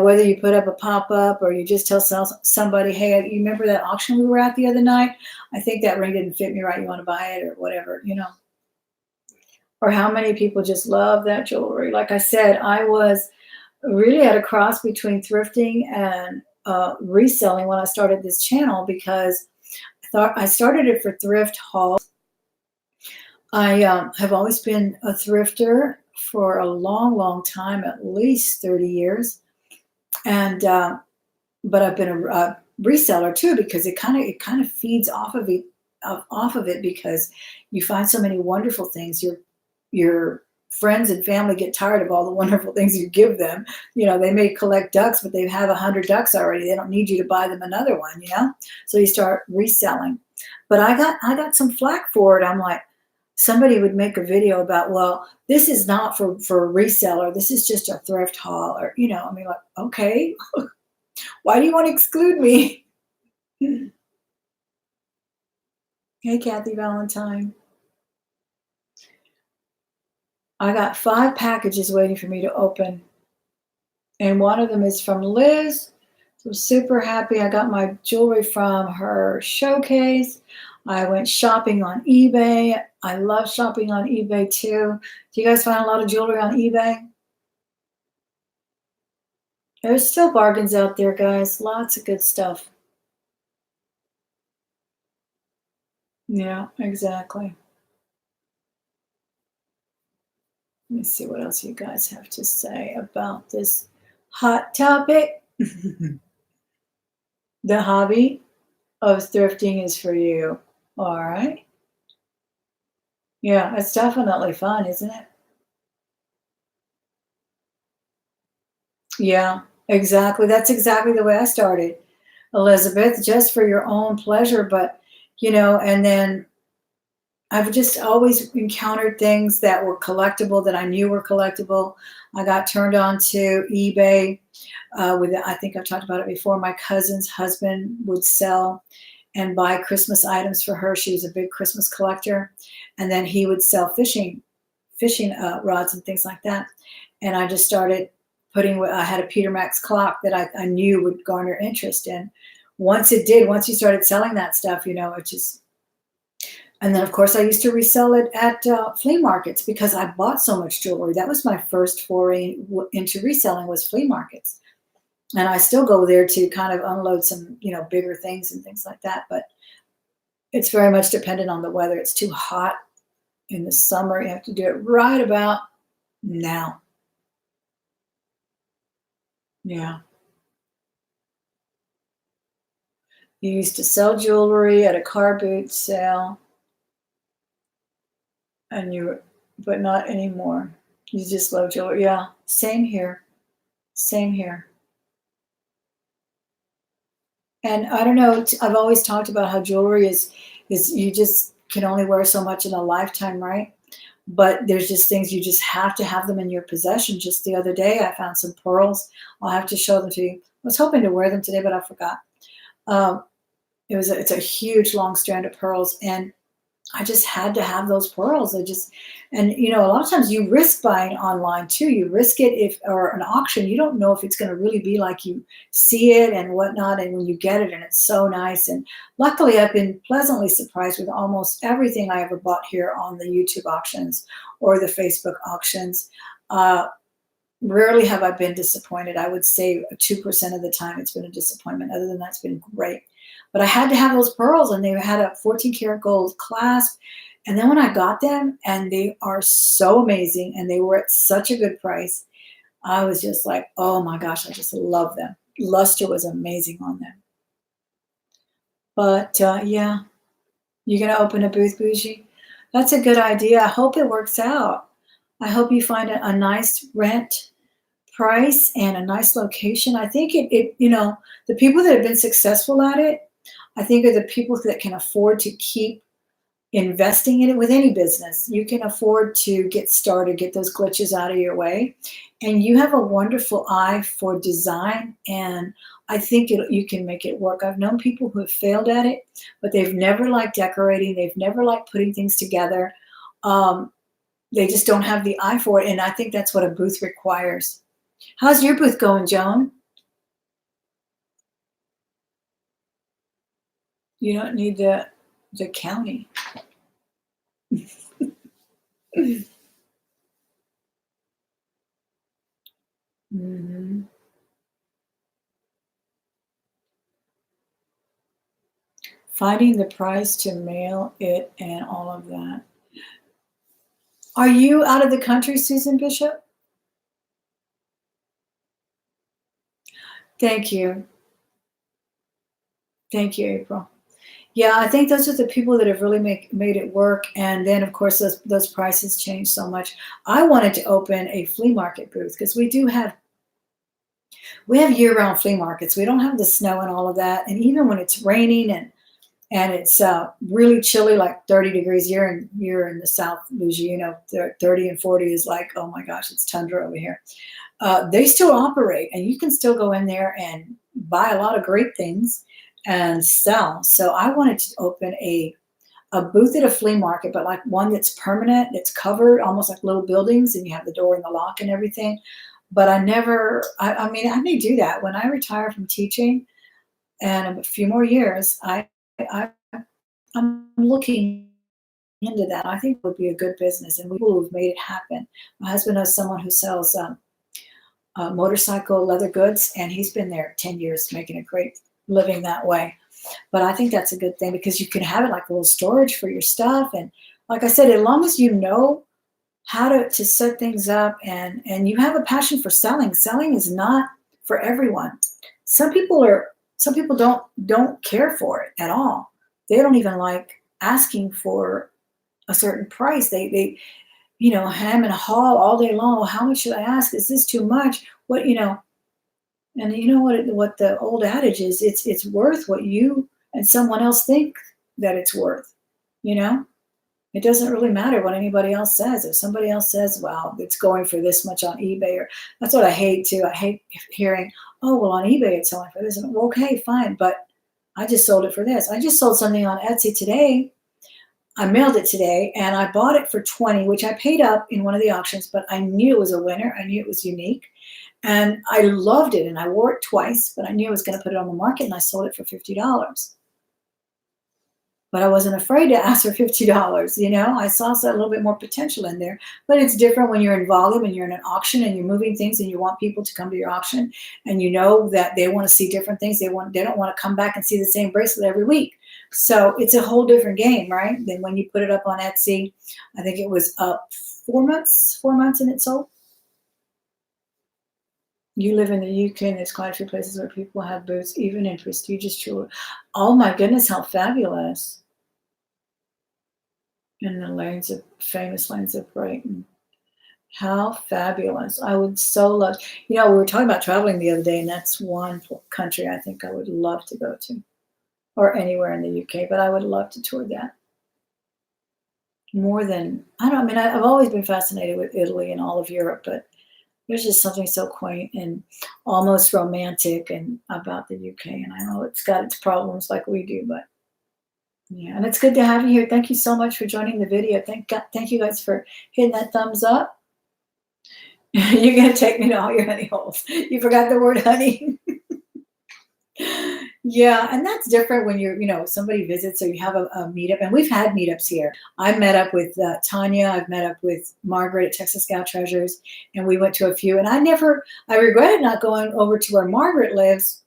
whether you put up a pop-up or you just tell somebody, hey, you remember that auction we were at the other night? I think that ring didn't fit me right. You want to buy it or whatever. Or how many people just love that jewelry? Like I said, I was really at a cross between thrifting and reselling when I started this channel because I thought I started it for thrift hauls. I have always been a thrifter for a long, long time, at least 30 years. And but I've been a reseller too because it kind of feeds off of it because you find so many wonderful things. Your friends and family get tired of all the wonderful things you give them. They may collect ducks, but they have 100 ducks already. They don't need you to buy them another one. So you start reselling. But I got some flack for it. I'm like, somebody would make a video about, well, this is not for a reseller. This is just a thrift haul, or I mean, like, okay, why do you want to exclude me? Hey, Kathy Valentine. I got 5 packages waiting for me to open. And one of them is from Liz. So I'm super happy. I got my jewelry from her showcase. I went shopping on eBay. I love shopping on eBay too. Do you guys find a lot of jewelry on eBay? There's still bargains out there, guys. Lots of good stuff. Yeah, exactly. Let me see what else you guys have to say about this hot topic. The hobby of thrifting is for you. All right. Yeah, it's definitely fun, isn't it? Yeah, exactly. That's exactly the way I started, Elizabeth, just for your own pleasure. But, and then I've just always encountered things that were collectible that I knew were collectible. I got turned on to eBay I think I've talked about it before. My cousin's husband would sell, and buy Christmas items for her. She was a big Christmas collector. And then he would sell fishing rods and things like that. And I just started I had a Peter Max clock that I knew would garner interest. And once it did, once you started selling that stuff, it just, and then of course I used to resell it at flea markets because I bought so much jewelry. That was my first foray into reselling, was flea markets. And I still go there to kind of unload some, bigger things and things like that. But it's very much dependent on the weather. It's too hot in the summer. You have to do it right about now. Yeah. You used to sell jewelry at a car boot sale, and but not anymore. You just love jewelry. Yeah. Same here. Same here. And I don't know, I've always talked about how jewelry is you just can only wear so much in a lifetime, right? But there's just things you just have to have them in your possession. Just the other day, I found some pearls. I'll have to show them to you. I was hoping to wear them today, but I forgot. Um, it's a huge long strand of pearls, and I just had to have those pearls. And a lot of times you risk buying online too. You risk it or an auction, you don't know if it's going to really be like you see it and whatnot. And when you get it and it's so nice. And luckily I've been pleasantly surprised with almost everything I ever bought here on the YouTube auctions or the Facebook auctions. Rarely have I been disappointed. I would say 2% of the time it's been a disappointment. Other than that, it's been great. But I had to have those pearls, and they had a 14 karat gold clasp. And then when I got them, and they are so amazing, and they were at such a good price, I was just like, oh my gosh, I just love them. Luster was amazing on them. But yeah, you're going to open a booth, Bougie? That's a good idea. I hope it works out. I hope you find a nice rent price and a nice location. I think the people that have been successful at it, I think are the people that can afford to keep investing in it. With any business, you can afford to get started, get those glitches out of your way. And you have a wonderful eye for design. And I think you can make it work. I've known people who have failed at it, but they've never liked decorating. They've never liked putting things together. They just don't have the eye for it. And I think that's what a booth requires. How's your booth going, Joan? You don't need the county. Mm-hmm. Finding the price to mail it and all of that. Are you out of the country, Susan Bishop? Thank you. Thank you, April. Yeah, I think those are the people that have really made it work. And then, of course, those prices change so much. I wanted to open a flea market booth because we have year-round flea markets. We don't have the snow and all of that. And even when it's raining and it's really chilly, like 30 degrees you're in the South, Bougie, 30 and 40 is like, oh my gosh, it's tundra over here. They still operate, and you can still go in there and buy a lot of great things and sell. So I wanted to open a booth at a flea market, but like one that's permanent, that's covered, almost like little buildings, and you have the door and the lock and everything. But I mean, I may do that when I retire from teaching and a few more years. I'm looking into that. I think it would be a good business, and we will have made it happen. My husband knows someone who sells motorcycle leather goods, and he's been there 10 years making a great living that way. But I think that's a good thing because you can have it like a little storage for your stuff. And like I said, as long as you know how to set things up and you have a passion for selling is not for everyone. Some people don't care for it at all. They don't even like asking for a certain price. They ham and haw all day long. Well, how much should I ask? Is this too much? And you know what the old adage is, it's worth what you and someone else think that it's worth. It doesn't really matter what anybody else says. If somebody else says, well, it's going for this much on eBay, or that's what I hate too. I hate hearing, oh, well, on eBay it's selling for this. Well, okay, fine, but I just sold it for this. I just sold something on Etsy today. I mailed it today and I bought it for 20, which I paid up in one of the auctions, but I knew it was a winner. I knew it was unique and I loved it and I wore it twice, but I knew I was going to put it on the market and I sold it for $50. But I wasn't afraid to ask for $50. You know, I saw a little bit more potential in there, but it's different when you're in volume and you're in an auction and you're moving things and you want people to come to your auction and you know that they want to see different things. They don't want to come back and see the same bracelet every week. So it's a whole different game, right? Than when you put it up on Etsy. I think it was up 4 months and it sold. You live in the UK and there's quite a few places where people have booths, even in prestigious jewelry. Oh my goodness, how fabulous. In the lanes of famous lanes of Brighton. How fabulous. I would so love, we were talking about traveling the other day, and that's one country I think I would love to go to, or anywhere in the UK, but I would love to tour that. More than, I've always been fascinated with Italy and all of Europe, but there's just something so quaint and almost romantic and about the UK. And I know it's got its problems like we do, but yeah, and it's good to have you here. Thank you so much for joining the video. Thank you guys for hitting that thumbs up. You're going to take me to all your honey holes. You forgot the word honey. Yeah, and that's different when somebody visits or you have a meetup. And we've had meetups here. I met up with Tanya. I've met up with Margaret at Texas Gal Treasures. And we went to a few. And I regretted not going over to where Margaret lives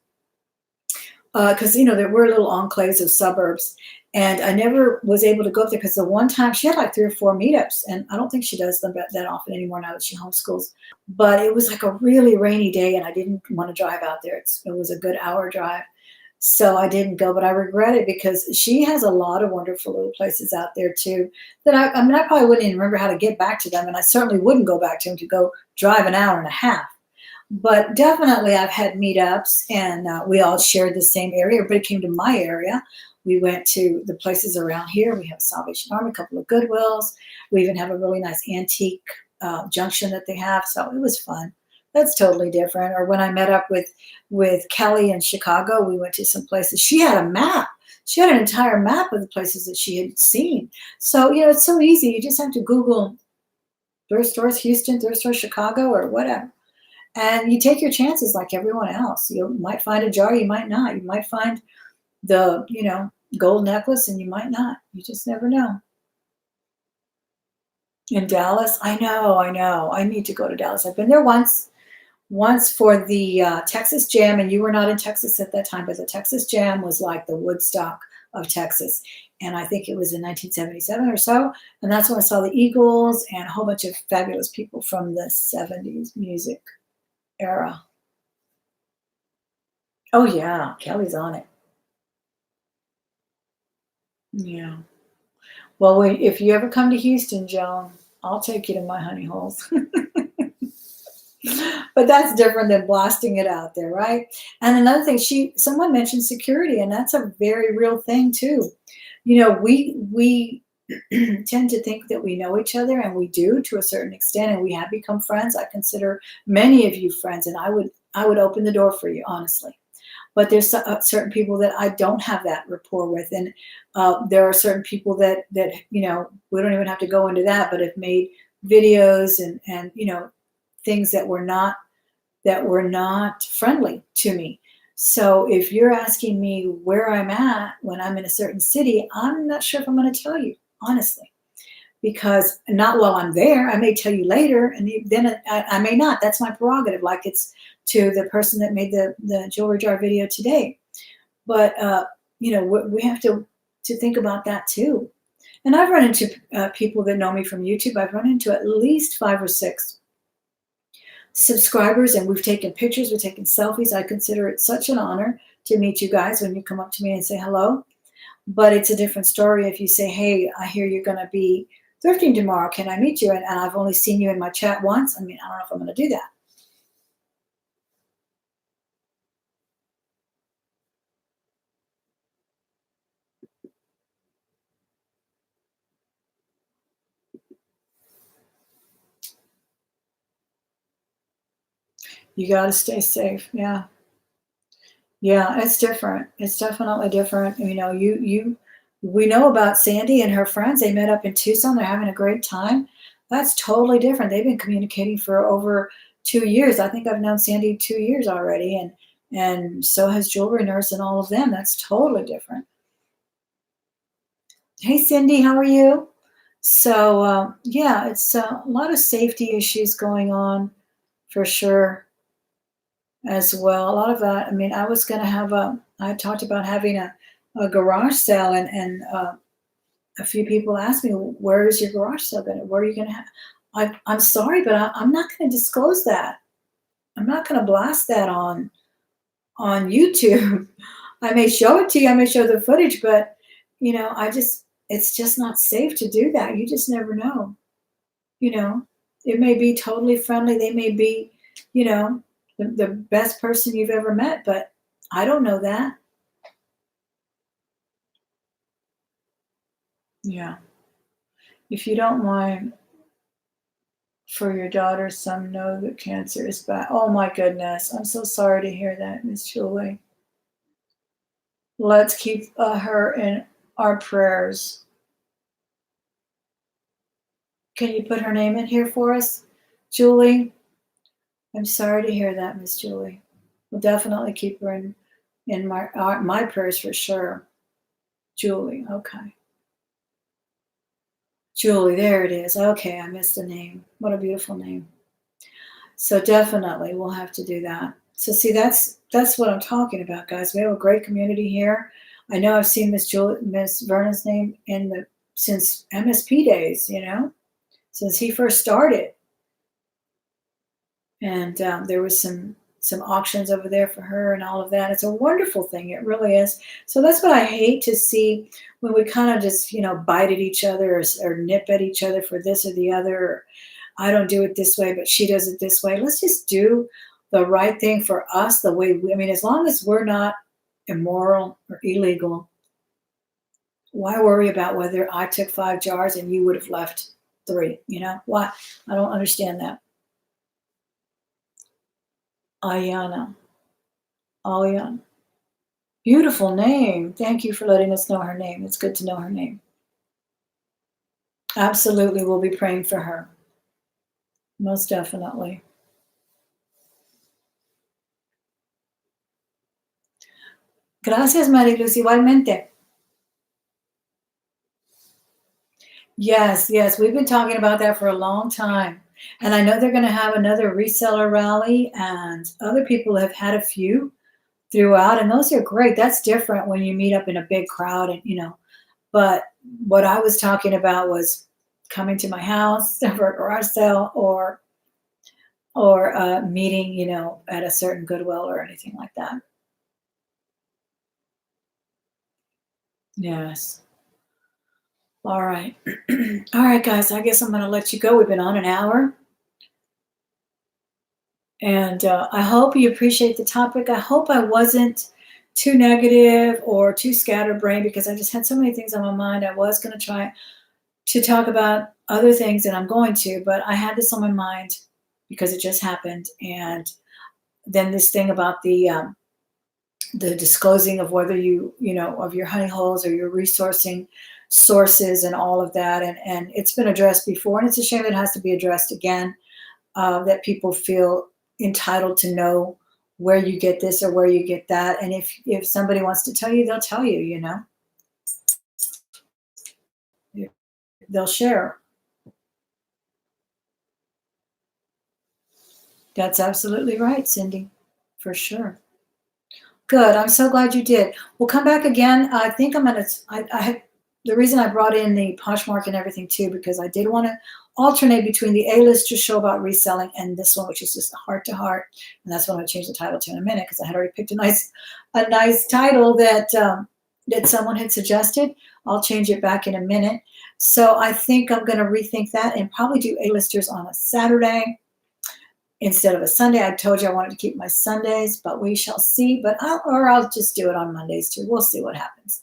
because, there were little enclaves of suburbs. And I never was able to go up there because the one time she had like 3 or 4 meetups, and I don't think she does them that often anymore now that she homeschools. But it was like a really rainy day, and I didn't want to drive out there. It was a good hour drive, so I didn't go. But I regret it because she has a lot of wonderful little places out there too. That I probably wouldn't even remember how to get back to them, and I certainly wouldn't go back to them to go drive an hour and a half. But definitely, I've had meetups, and we all shared the same area. Everybody came to my area. We went to the places around here. We have a Salvation Army, a couple of Goodwills. We even have a really nice antique junction that they have. So it was fun. That's totally different. Or when I met up with Kelly in Chicago, we went to some places. She had a map. She had an entire map of the places that she had seen. So, it's so easy. You just have to Google thrift stores Houston, thrift stores Chicago, or whatever. And you take your chances like everyone else. You might find a jar, you might not. You might find the, gold necklace and you might not. You just never know. In Dallas, I know. I need to go to Dallas. I've been there once for the Texas Jam, and you were not in Texas at that time, but the Texas Jam was like the Woodstock of Texas. And I think it was in 1977 or so. And that's when I saw the Eagles and a whole bunch of fabulous people from the 70s music era. Oh, yeah. Kelly's on it. Yeah. Well, if you ever come to Houston, Joan, I'll take you to my honey holes. But that's different than blasting it out there, right? And another thing, someone mentioned security, and that's a very real thing too. We tend to think that we know each other, and we do to a certain extent, and we have become friends. I consider many of you friends, and I would open the door for you, honestly. But there's certain people that I don't have that rapport with, and there are certain people that we don't even have to go into that, but have made videos and things that were not friendly to me. So if you're asking me where I'm at when I'm in a certain city, I'm not sure if I'm going to tell you, honestly, because not while I'm there. I may tell you later, and then I may not. That's my prerogative, like it's to the person that made the jewelry jar video today. But we have to think about that too. And I've run into people that know me from YouTube. I've run into at least 5 or 6 subscribers, and we've taken pictures, we've taken selfies. I consider it such an honor to meet you guys when you come up to me and say hello. But it's a different story if you say, hey, I hear you're going to be thrifting tomorrow. Can I meet you? And I've only seen you in my chat once. I don't know if I'm going to do that. You got to stay safe. Yeah. Yeah, it's different. It's definitely different. We know about Sandy and her friends. They met up in Tucson. They're having a great time. That's totally different. They've been communicating for over 2 years. I think I've known Sandy 2 years already, and so has Jewelry Nurse and all of them. That's totally different. Hey, Cindy, how are you? So yeah, it's a lot of safety issues going on for sure as well. A lot of that. I mean, I was going to have a. I talked about having a garage sale, and a few people asked me, "Where is your garage sale going? Where are you going to have?" I'm sorry, but I'm not going to disclose that. I'm not going to blast that on YouTube. I may show it to you. I may show the footage, but I just it's just not safe to do that. You just never know. You know, it may be totally friendly. They may be, you know, the best person you've ever met, but I don't know that. Yeah. If you don't mind, for your daughter, some know that cancer is bad. Oh my goodness. I'm so sorry to hear that, Miss Julie. Let's keep her in our prayers. Can you put her name in here for us, Julie? I'm sorry to hear that, Miss Julie. We'll definitely keep her in my prayers for sure. Julie, okay. Julie, there it is. Okay, I missed the name. What a beautiful name. So definitely we'll have to do that. So see, that's what I'm talking about, guys. We have a great community here. I know I've seen Miss Vernon's name in the since MSP days, since he first started. And there was some auctions over there for her and all of that. It's a wonderful thing. It really is. So that's what I hate to see when we kind of just bite at each other or nip at each other for this or the other. Or, I don't do it this way, but she does it this way. Let's just do the right thing for us the way I mean, as long as we're not immoral or illegal, why worry about whether I took 5 jars and you would have left three? Why? I don't understand that. Ayana. Aliana. Beautiful name. Thank you for letting us know her name. It's good to know her name. Absolutely, we'll be praying for her. Most definitely. Gracias, Mariluz. Igualmente. Yes, yes. We've been talking about that for a long time. And I know they're going to have another reseller rally, and other people have had a few throughout, and those are great. That's different when you meet up in a big crowd, and. But what I was talking about was coming to my house for a garage sale or meeting, at a certain Goodwill or anything like that. Yes. All right. All right, guys. I guess I'm going to let you go. We've been on an hour. And I hope you appreciate the topic. I hope I wasn't too negative or too scatterbrained because I just had so many things on my mind. I was going to try to talk about other things, and I'm going to, but I had this on my mind because it just happened. And then this thing about the disclosing of whether of your honey holes or your resourcing sources and all of that, and it's been addressed before, and it's a shame it has to be addressed again. That people feel entitled to know where you get this or where you get that, and if somebody wants to tell you, they'll tell you. They'll share. That's absolutely right, Cindy, for sure. Good. I'm so glad you did. We'll come back again. I think I'm gonna. I had the reason I brought in the Poshmark and everything too because I did want to alternate between the A-lister show about reselling and this one, which is just a heart to heart, and that's what I'm gonna change the title to in a minute because I had already picked a nice title that someone had suggested. I'll change it back in a minute. So I think I'm gonna rethink that and probably do A-listers on a Saturday instead of a Sunday. I told you I wanted to keep my Sundays, but we shall see. But I'll just do it on Mondays too. We'll see what happens.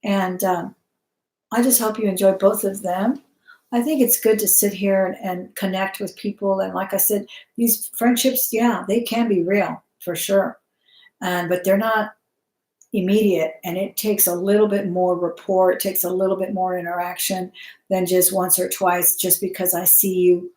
And I just hope you enjoy both of them. I think it's good to sit here and connect with people. And like I said, these friendships, yeah, they can be real for sure. and but they're not immediate, and it takes a little bit more rapport. It takes a little bit more interaction than just once or twice. Just because I see you,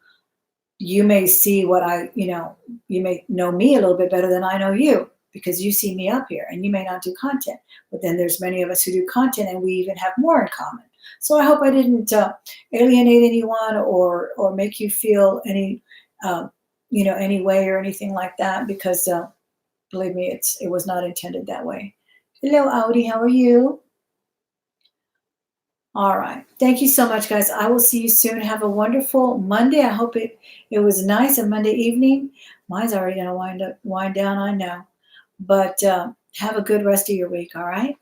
you may see what you may know me a little bit better than I know you because you see me up here and you may not do content. But then there's many of us who do content and we even have more in common. So I hope I didn't alienate anyone or make you feel any, any way or anything like that because believe me, it was not intended that way. Hello, Audi. How are you? All right. Thank you so much, guys. I will see you soon. Have a wonderful Monday. I hope it was nice a Monday evening. Mine's already gonna wind down, I know. But have a good rest of your week, all right?